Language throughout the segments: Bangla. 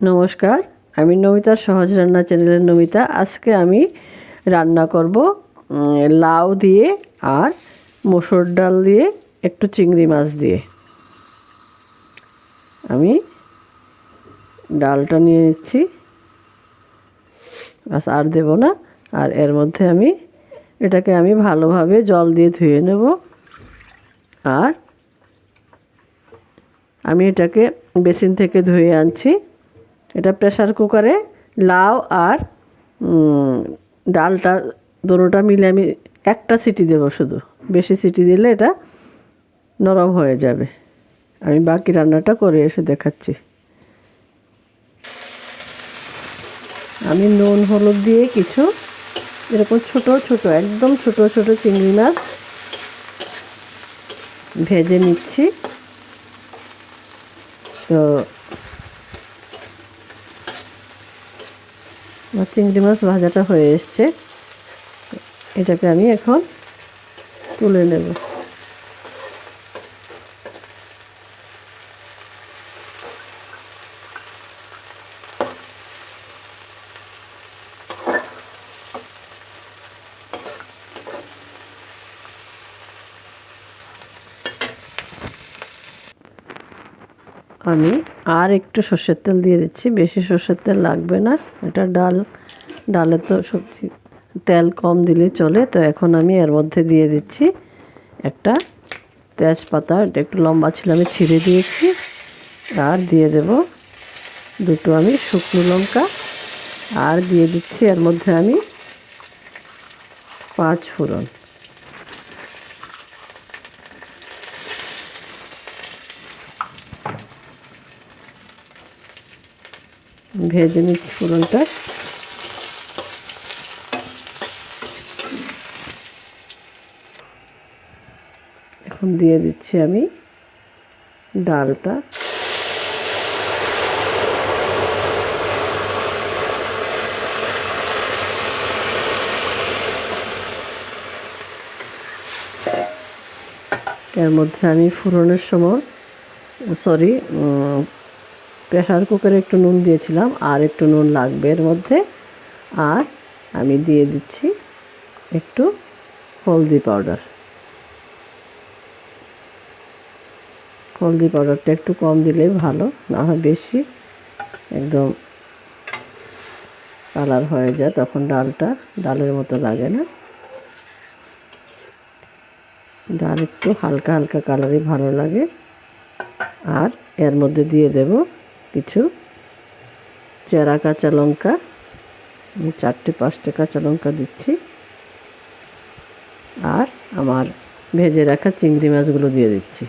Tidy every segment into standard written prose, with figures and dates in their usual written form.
নমস্কার, আমি নমিতার সহজ রান্না চ্যানেলের নমিতা। আজকে আমি রান্না করব লাউ দিয়ে আর মসুর ডাল দিয়ে একটু চিংড়ি মাছ দিয়ে। আমি ডালটা নিয়ে নিচ্ছি, বাস আর দেব না। আর এর মধ্যে এটাকে ভালোভাবে জল দিয়ে ধুয়ে নেব। আর আমি এটাকে বেসিন থেকে ধুয়ে আনছি। এটা প্রেসার কুকারে লাউ আর ডালটা দুটোটা মিলে আমি একটা সিটি দেব, শুধু বেশি সিটি দিলে এটা নরম হয়ে যাবে। আমি বাকি রান্নাটা করে এসে দেখাচ্ছি। আমি নুন হলুদ দিয়ে কিছু এরকম ছোট ছোট একদম ছোট ছোট চিংড়ি মাছ ভেজে নিচ্ছি। তো চিংড়ি মাছ ভাজাটা হয়ে এসছে, এটাকে আমি এখন তুলে নেব। আমি আর একটু সর্ষের তেল দিয়ে দিচ্ছি, বেশি সর্ষের তেল লাগবে না। এটা ডালে তো সবজি তেল কম দিলে চলে। তো এখন আমি এর মধ্যে দিয়ে দিচ্ছি একটা তেজপাতা, এটা একটু লম্বা ছিল, আমি ছিঁড়ে দিয়েছি। আর দিয়ে দেব দুটো আমি শুকনো লঙ্কা, আর দিয়ে দিচ্ছি এর মধ্যে আমি 5 ফোড়ন। ভেজে নিচ্ছি ফোড়নটা। এখন দিয়ে দিচ্ছি আমি ডালটা। এর মধ্যে আমি ফোড়নের সময় প্রেসার কুকারে একটু নুন দিয়েছিলাম, আর একটু নুন লাগবে এর মধ্যে। আর আমি দিয়ে দিচ্ছি একটু হলদি পাউডার। হলদি পাউডারটা একটু কম দিলে ভালো, না হয় বেশি একদম কালার হয়ে যায়, তখন ডালের মতো লাগে না। ডাল একটু হালকা হালকা কালারই ভালো লাগে। আর এর মধ্যে দিয়ে দেব কিছু চেরা কাঁচা লঙ্কা, 4-5টা কাঁচা লঙ্কা দিচ্ছি। আর আমার ভেজে রাখা চিংড়ি মাছগুলো দিয়ে দিচ্ছি।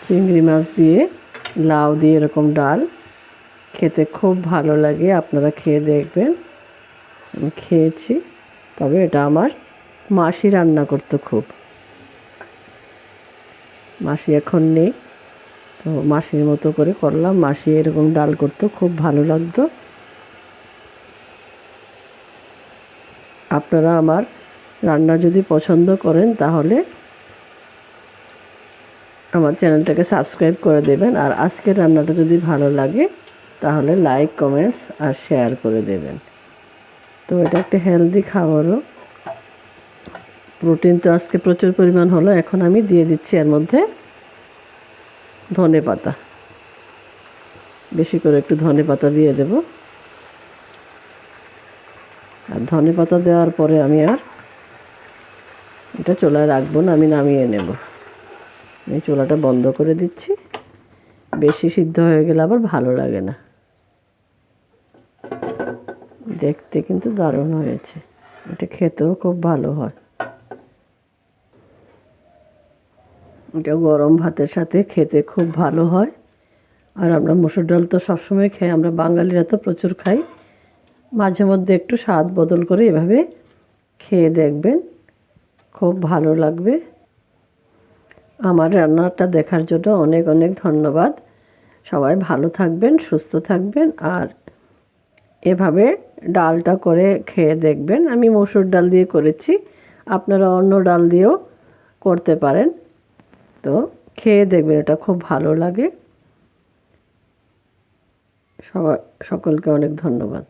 চিংড়ি মাছ দিয়ে লাউ দিয়ে এরকম ডাল খেতে খুব ভালো লাগে, আপনারা খেয়ে দেখবেন। আমি খেয়েছি, তবে এটা আমার মাসি রান্না করতো খুব। মাসি এখন নেই, তো মাসির মতো করে করলাম। মাসি এরকম ডাল করতো, খুব ভালো লাগতো। আপনারা আমার রান্না যদি পছন্দ করেন তাহলে আমার চ্যানেলটাকে সাবস্ক্রাইব করে দেবেন। আর আজকের রান্নাটা যদি ভালো লাগে তাহলে লাইক, কমেন্টস আর শেয়ার করে দেবেন। তো এটা একটা হেলদি খাবারও, প্রোটিন তো আজকে প্রচুর পরিমাণ হলো। এখন আমি দিয়ে দিচ্ছি এর মধ্যে ধনেপাতা, বেশি করে একটু ধনেপাতা দিয়ে দেব। আর ধনেপাতা দেওয়ার পরে আমি আর এটা চুলায় রাখবো না, আমি নামিয়ে নেব। আমি চুলাটা বন্ধ করে দিচ্ছি, বেশি সিদ্ধ হয়ে গেলে আবার ভালো লাগে না। দেখতে কিন্তু দারুণ হয়েছে, এটা খেতেও খুব ভালো হয়। এটা গরম ভাতের সাথে খেতে খুব ভালো হয়। আর আমরা মসুর ডাল তো সবসময় খাই, আমরা বাঙালিরা তো প্রচুর খাই। মাঝে মধ্যে একটু স্বাদ বদল করে এভাবে খেয়ে দেখবেন, খুব ভালো লাগবে। আমার রান্নাটা দেখার জন্য অনেক অনেক ধন্যবাদ। সবাই ভালো থাকবেন, সুস্থ থাকবেন। আর এভাবে ডালটা করে খেয়ে দেখবেন। আমি মসুর ডাল দিয়ে করেছি, আপনারা অন্য ডাল দিয়েও করতে পারেন। তো খেয়ে দেখবেন, এটা খুব ভালো লাগে। সকলকে অনেক ধন্যবাদ।